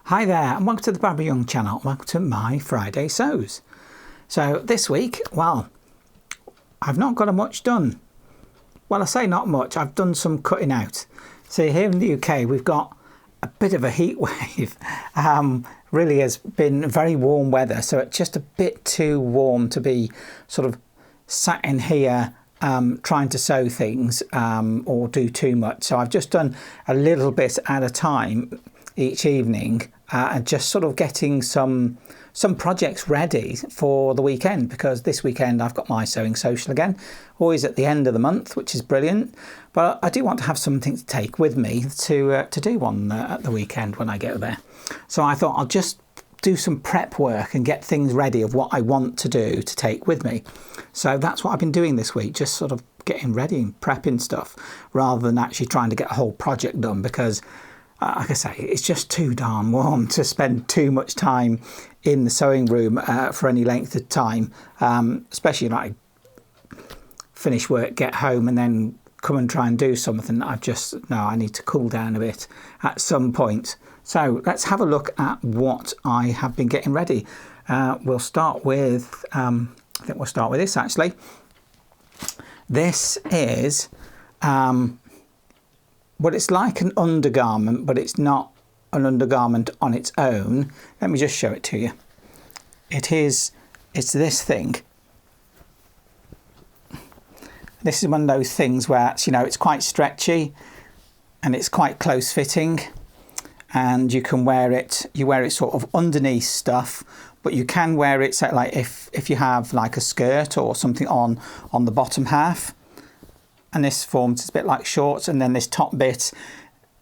Hi there and welcome to the Barbara Young channel. Welcome to my Friday Sews. So this week, well, I've not got much done. Well, I say not much, I've done some cutting out. See, here in the UK we've got a bit of a heat wave. Really has been very warm weather, so it's just a bit too warm to be sort of sat in here trying to sew things or do too much. So I've just done a little bit at a time each evening and just sort of getting some projects ready for the weekend, because this weekend I've got my sewing social again, always at the end of the month, which is brilliant. But I do want to have something to take with me to do on at the weekend when I get there. So I thought I'll just do some prep work and get things ready of what I want to do to take with me. So that's what I've been doing this week, just sort of getting ready and prepping stuff rather than actually trying to get a whole project done, because like I say, it's just too darn warm to spend too much time in the sewing room for any length of time, especially like finish work, get home and then come and try and do something. I need to cool down a bit at some point. So let's have a look at what I have been getting ready. We'll start with, I think we'll start with this actually. This is, well, it's like an undergarment, but it's not an undergarment on its own. Let me just show it to you. It's this thing. This is one of those things where it's, it's quite stretchy and it's quite close fitting, and you can wear it, sort of underneath stuff, but you can wear it so like if you have like a skirt or something on the bottom half. And this forms a bit like shorts, and then this top bit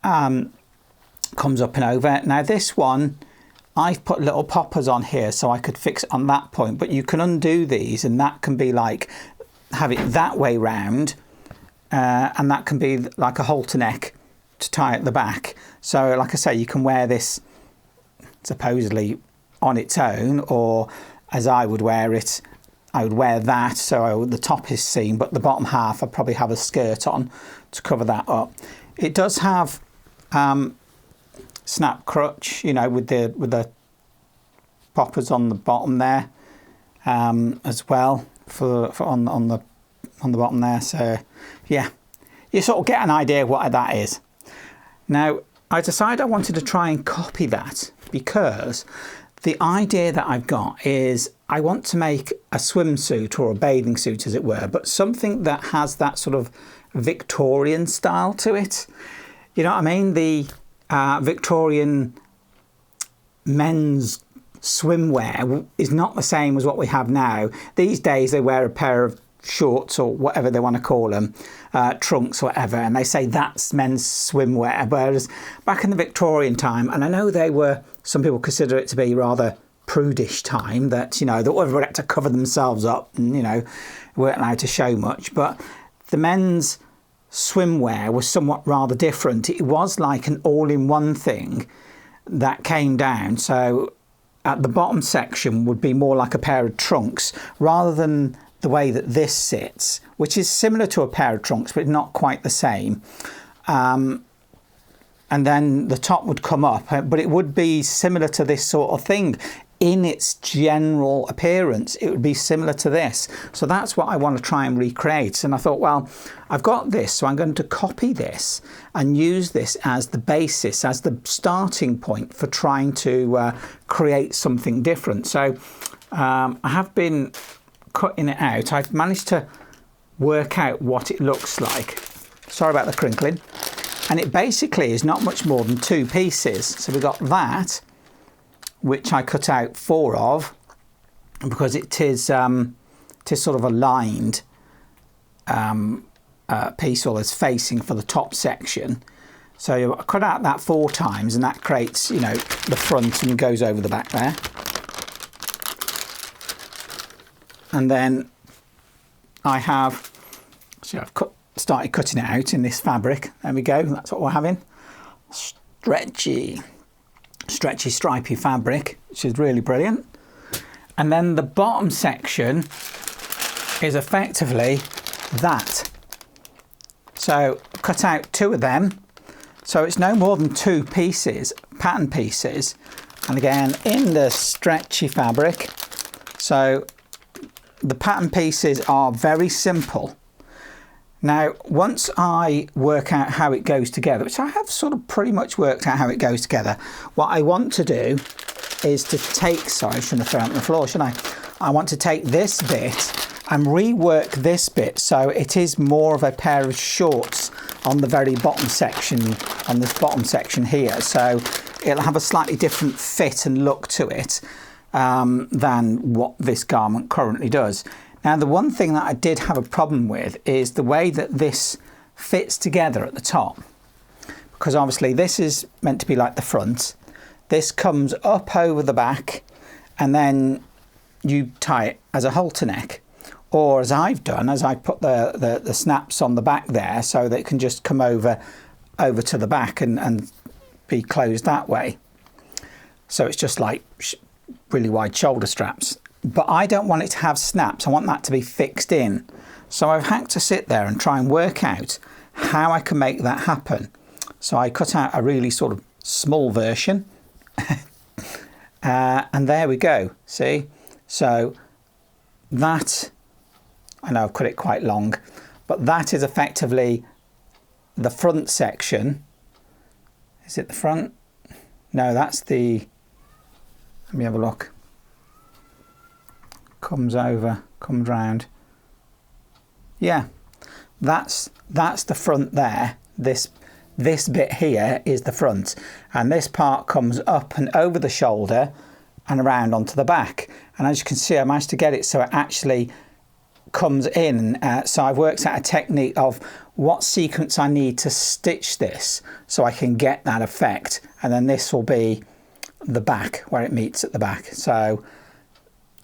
comes up and over. Now this one, I've put little poppers on here so I could fix it on that point, but you can undo these and that can be like, have it that way round, and that can be like a halter neck to tie at the back. So like I say, you can wear this supposedly on its own, or as I would wear it, I would wear that so the top is seen, but the bottom half I'd probably have a skirt on to cover that up. It does have snap crutch, with the poppers on the bottom there as well for on the bottom there. So yeah, you sort of get an idea of what that is. Now I decided I wanted to try and copy that, because the idea that I've got is I want to make a swimsuit or a bathing suit, as it were, but something that has that sort of Victorian style to it. You know what I mean? The Victorian men's swimwear is not the same as what we have now. These days they wear a pair of shorts or whatever they want to call them, trunks or whatever, and they say that's men's swimwear. Whereas back in the Victorian time, and I know some people consider it to be rather prudish time, that that everybody had to cover themselves up and weren't allowed to show much, but the men's swimwear was somewhat rather different. It was like an all-in-one thing that came down, so at the bottom section would be more like a pair of trunks rather than the way that this sits, which is similar to a pair of trunks but not quite the same. And then the top would come up, but it would be similar to this sort of thing. In its general appearance, it would be similar to this. So that's what I want to try and recreate. And I thought, well, I've got this, so I'm going to copy this and use this as the basis, as the starting point for trying to create something different. So I have been cutting it out. I've managed to work out what it looks like. Sorry about the crinkling. And it basically is not much more than two pieces. So we've got that, which I cut out 4 of, because it is sort of a lined piece, or is facing for the top section. So I cut out that 4 times, and that creates the front and goes over the back there. And then I've started cutting it out in this fabric. There we go, that's what we're having. Stretchy stripy fabric, which is really brilliant. And then the bottom section is effectively that. So cut out 2 of them, so it's no more than 2 pieces pattern pieces, and again in the stretchy fabric. So the pattern pieces are very simple. Now, once I work out how it goes together, which I have sort of pretty much worked out how it goes together, what I want to do is to take, sorry, I shouldn't have thrown it on the floor, should I? I want to take this bit and rework this bit so it is more of a pair of shorts on the very bottom section, on this bottom section here. So it'll have a slightly different fit and look to it than what this garment currently does. Now, the one thing that I did have a problem with is the way that this fits together at the top, because obviously this is meant to be like the front. This comes up over the back and then you tie it as a halter neck, or as I've done, as I put the snaps on the back there so that it can just come over to the back and be closed that way. So it's just like really wide shoulder straps. But I don't want it to have snaps. I want that to be fixed in. So I've had to sit there and try and work out how I can make that happen. So I cut out a really sort of small version. And there we go. See? So that, I know I've cut it quite long, but that is effectively the front section. Is it the front? No, that's the, let me have a look. Comes over, comes round. Yeah, that's the front there. This bit here is the front, and this part comes up and over the shoulder and around onto the back. And as you can see, I managed to get it so it actually comes in. So I've worked out a technique of what sequence I need to stitch this so I can get that effect, and then this will be the back where it meets at the back.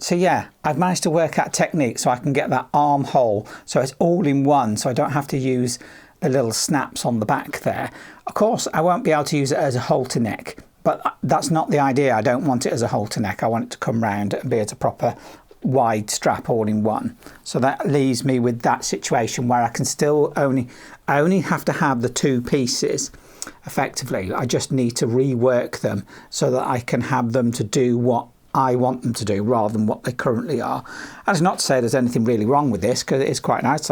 So yeah, I've managed to work out technique so I can get that armhole so it's all in one, so I don't have to use the little snaps on the back there. Of course, I won't be able to use it as a halter neck, but that's not the idea. I don't want it as a halter neck. I want it to come round and be as a proper wide strap all in one. So that leaves me with that situation where I can still only have to have the two pieces effectively. I just need to rework them so that I can have them to do what I want them to do rather than what they currently are. That's not to say there's anything really wrong with this, because it is quite nice.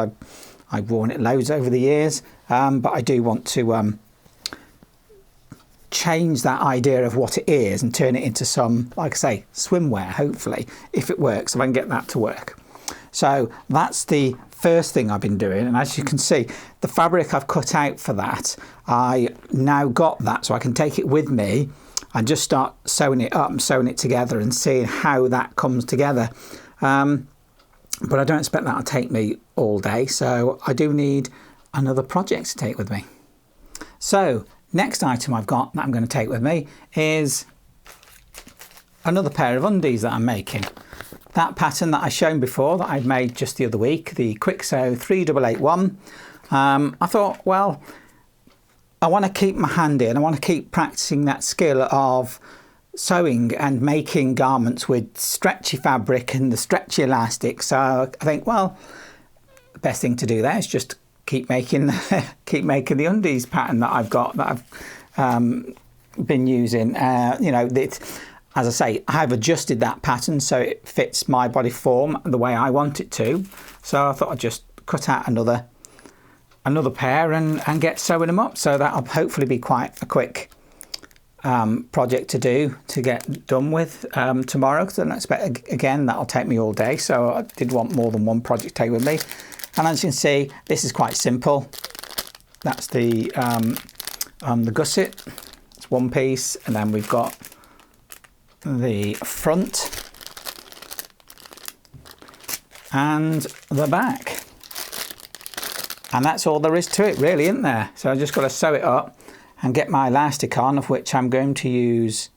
I've worn it loads over the years, but I do want to change that idea of what it is and turn it into some, like I say, swimwear, hopefully, if it works, if I can get that to work. So that's the first thing I've been doing, and as you can see, the fabric I've cut out for that, I now got that, so I can take it with me and just start sewing it up and sewing it together and seeing how that comes together. But I don't expect that to take me all day, so I do need another project to take with me. So next item I've got that I'm going to take with me is another pair of undies that I'm making. That pattern that I've shown before that I'd made just the other week, the Quick Sew 3881, I thought, well, I want to keep my hand in. I want to keep practicing that skill of sewing and making garments with stretchy fabric and the stretchy elastic. So I think, well, the best thing to do there is just keep making the undies pattern that I've got, that I've been using. You know, as I say, I've adjusted that pattern so it fits my body form the way I want it to. So I thought I'd just cut out another pair and get sewing them up. So that'll hopefully be quite a quick project to do, to get done with tomorrow, because I don't expect, again, that'll take me all day. So I did want more than one project to take with me. And as you can see, this is quite simple. That's the gusset. It's one piece, and then we've got the front and the back. And that's all there is to it, really, isn't there? So I just got to sew it up and get my elastic on, of which I'm going to use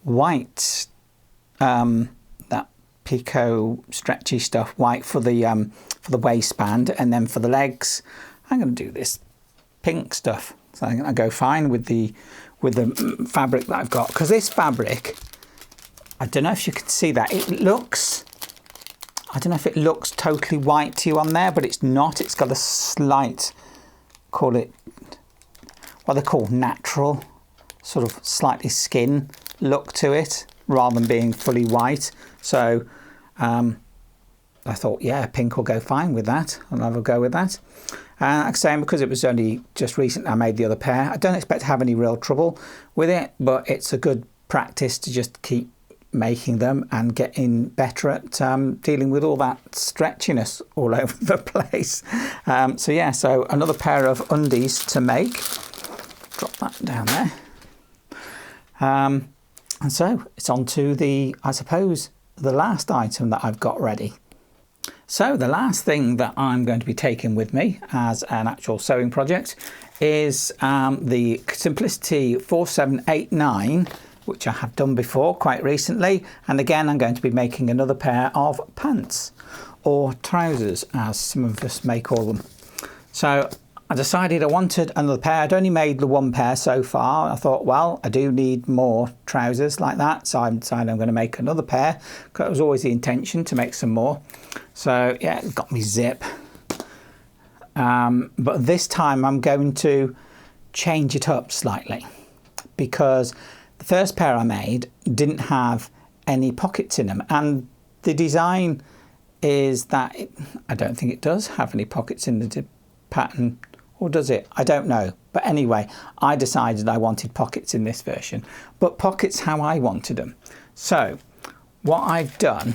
white, that picot stretchy stuff, white for the waistband, and then for the legs, I'm going to do this pink stuff. So I go fine with the fabric that I've got, because this fabric, I don't know if you can see that, it looks, I don't know if it looks totally white to you on there, but it's not. It's got a slight, call it what they call natural sort of slightly skin look to it rather than being fully white. So I thought, yeah, pink will go fine with that. I'll have a go with that. Like I say, because it was only just recently I made the other pair, I don't expect to have any real trouble with it, but it's a good practice to just keep making them and getting better at dealing with all that stretchiness all over the place. So yeah, so another pair of undies to make. Drop that down there. And so it's on to the, I suppose, the last item that I've got ready. So the last thing that I'm going to be taking with me as an actual sewing project is the Simplicity 4789, which I have done before quite recently. And again, I'm going to be making another pair of pants, or trousers as some of us may call them. So I decided I wanted another pair. I'd only made the one pair so far. I thought, well, I do need more trousers like that. So I decided I'm going to make another pair, because it was always the intention to make some more. So yeah, it's got me zip. But this time I'm going to change it up slightly, because the first pair I made didn't have any pockets in them. And the design is that I don't think it does have any pockets in the pattern. Or does it? I don't know. But anyway, I decided I wanted pockets in this version, but pockets how I wanted them. So what I've done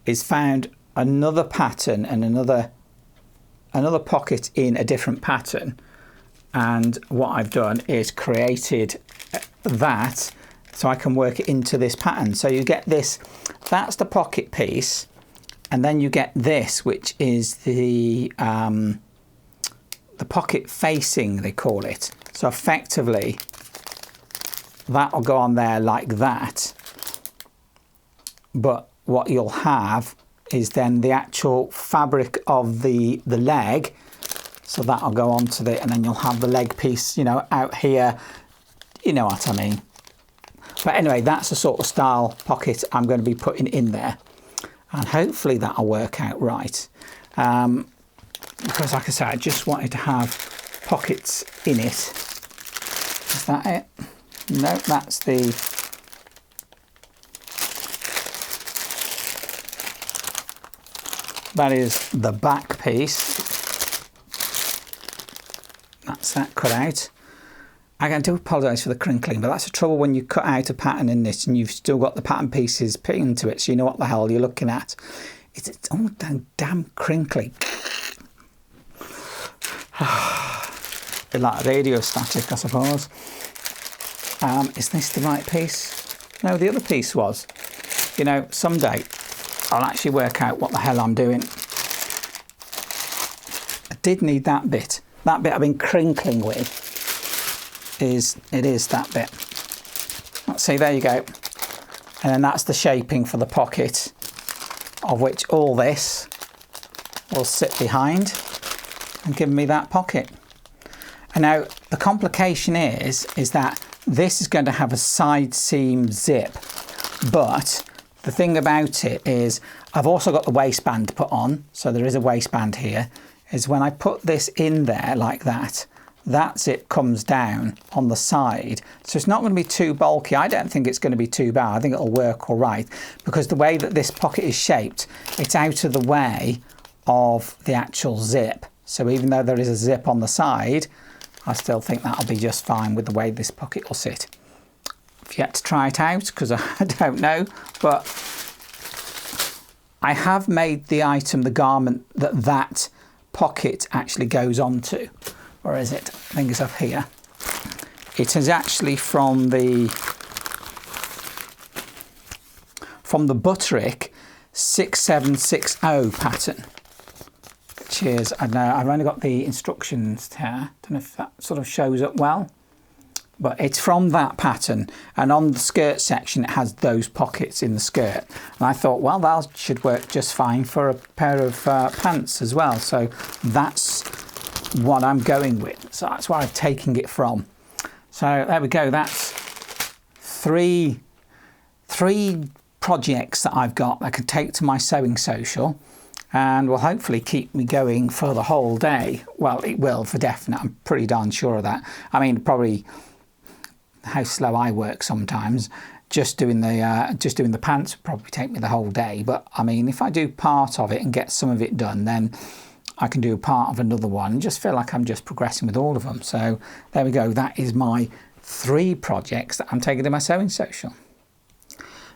is found another pattern and another pocket in a different pattern. And what I've done is created that so I can work it into this pattern. So you get this, that's the pocket piece. And then you get this, which is the pocket facing, they call it. So effectively, that will go on there like that. But what you'll have is then the actual fabric of the leg. So that'll go onto the, and then you'll have the leg piece, you know, out here. You know what I mean. But anyway, that's the sort of style pocket I'm going to be putting in there. And hopefully that'll work out right. Because like I said, I just wanted to have pockets in it. Is that it? No, that's the... That is the back piece. That's that cut out. I do apologise for the crinkling, but that's the trouble when you cut out a pattern in this and you've still got the pattern pieces put into it, so you know what the hell you're looking at. It's all damn crinkly. Bit like radio static, I suppose. Is this the right piece? No, the other piece was. You know, someday I'll actually work out what the hell I'm doing. I did need that bit. That bit I've been crinkling with is that bit. Let's see, there you go. And then that's the shaping for the pocket, of which all this will sit behind and give me that pocket. And now the complication is that this is going to have a side seam zip, but the thing about it is I've also got the waistband put on, so there is a waistband here, is when I put this in there like that, that zip comes down on the side. So it's not going to be too bulky. I don't think it's going to be too bad. I think it'll work all right, because the way that this pocket is shaped, it's out of the way of the actual zip. So even though there is a zip on the side, I still think that'll be just fine with the way this pocket will sit. I've yet to try it out because I don't know, but I have made the item, the garment, that pocket actually goes onto. Or is it? I think it's up here. It is actually from the Butterick 6760 pattern. Which is, I don't know, I've only got the instructions here. Don't know if that sort of shows up well. But it's from that pattern, and on the skirt section it has those pockets in the skirt. And I thought, well, that should work just fine for a pair of pants as well. So that's what I'm going with. So that's where I'm taking it from. So there we go. That's three projects that I've got that I can take to my sewing social, and will hopefully keep me going for the whole day. Well, it will for definite. I'm pretty darn sure of that. I mean, probably how slow I work sometimes. Just doing the pants would probably take me the whole day. But I mean, if I do part of it and get some of it done, then I can do part of another one. Just feel like I'm just progressing with all of them. So there we go. That is my 3 projects that I'm taking to my sewing social.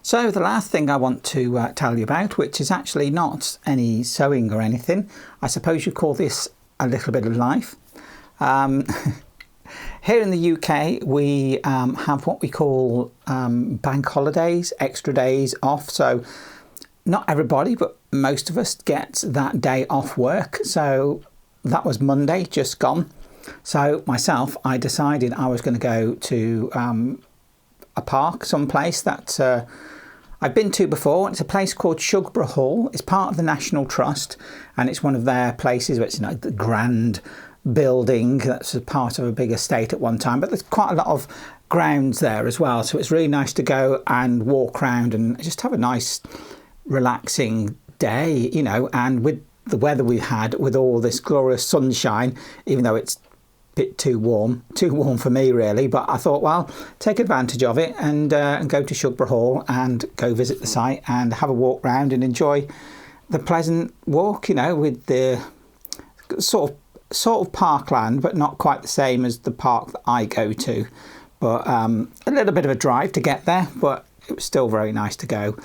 So the last thing I want to tell you about, which is actually not any sewing or anything. I suppose you call this a little bit of life. Here in the UK, we have what we call bank holidays, extra days off. So not everybody, but most of us get that day off work. So that was Monday, just gone. So myself, I decided I was going to go to a park, someplace that I've been to before. It's a place called Shugborough Hall. It's part of the National Trust, and it's one of their places where it's like the grand building that's a part of a big estate at one time, but there's quite a lot of grounds there as well, so it's really nice to go and walk around and just have a nice relaxing day, you know. And with the weather we've had, with all this glorious sunshine, even though it's a bit too warm for me really, but I thought, well, take advantage of it and go to Shugborough Hall and go visit the site and have a walk around and enjoy the pleasant walk, you know, with the sort of parkland, but not quite the same as the park that I go to. But a little bit of a drive to get there, but it was still very nice to go.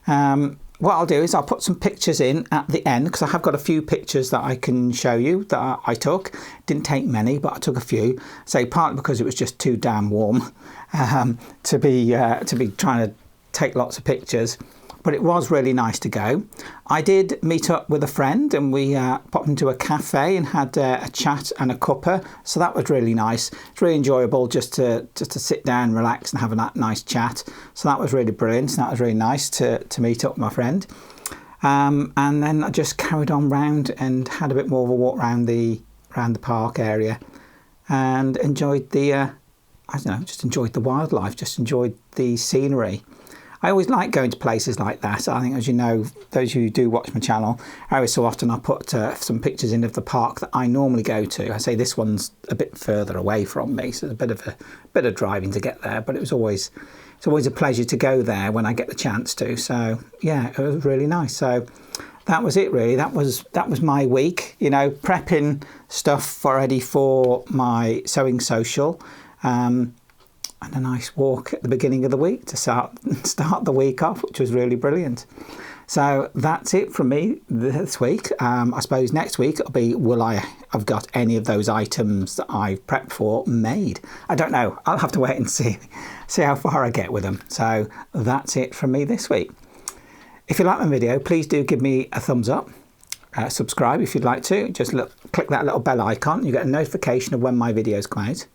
What I'll do is I'll put some pictures in at the end, because I have got a few pictures that I can show you that I took. Didn't take many, but I took a few. So partly because it was just too damn warm to be trying to take lots of pictures. But it was really nice to go. I did meet up with a friend and we popped into a cafe and had a chat and a cuppa. So that was really nice. It's really enjoyable just to sit down, relax and have a nice chat. So that was really brilliant. So that was really nice to meet up with my friend. And then I just carried on round and had a bit more of a walk around the park area and enjoyed just enjoyed the wildlife, just enjoyed the scenery. I always like going to places like that. I think, as you know, those who do watch my channel, every so often I put some pictures in of the park that I normally go to. I say this one's a bit further away from me, so it's a bit of driving to get there. But it's always a pleasure to go there when I get the chance to. So yeah, it was really nice. So that was it really. That was my week. You know, prepping stuff ready for my sewing social. And a nice walk at the beginning of the week to start the week off, which was really brilliant. So that's it from me this week. I suppose next week it'll be, will I have got any of those items that I've prepped for made? I don't know. I'll have to wait and see how far I get with them. So that's it from me this week. If you like my video, please do give me a thumbs up. Subscribe if you'd like to. Just click that little bell icon. You get a notification of when my videos come out.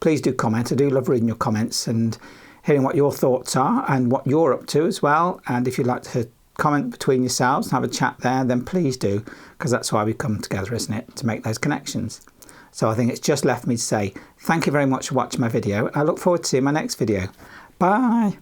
Please do comment. I do love reading your comments and hearing what your thoughts are and what you're up to as well. And if you'd like to comment between yourselves and have a chat there, then please do, because that's why we come together, isn't it? To make those connections. So I think it's just left me to say thank you very much for watching my video. I look forward to seeing my next video. Bye.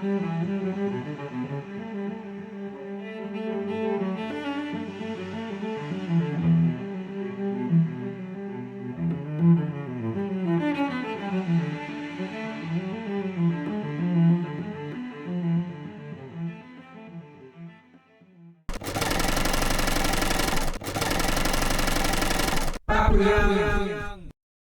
Bach.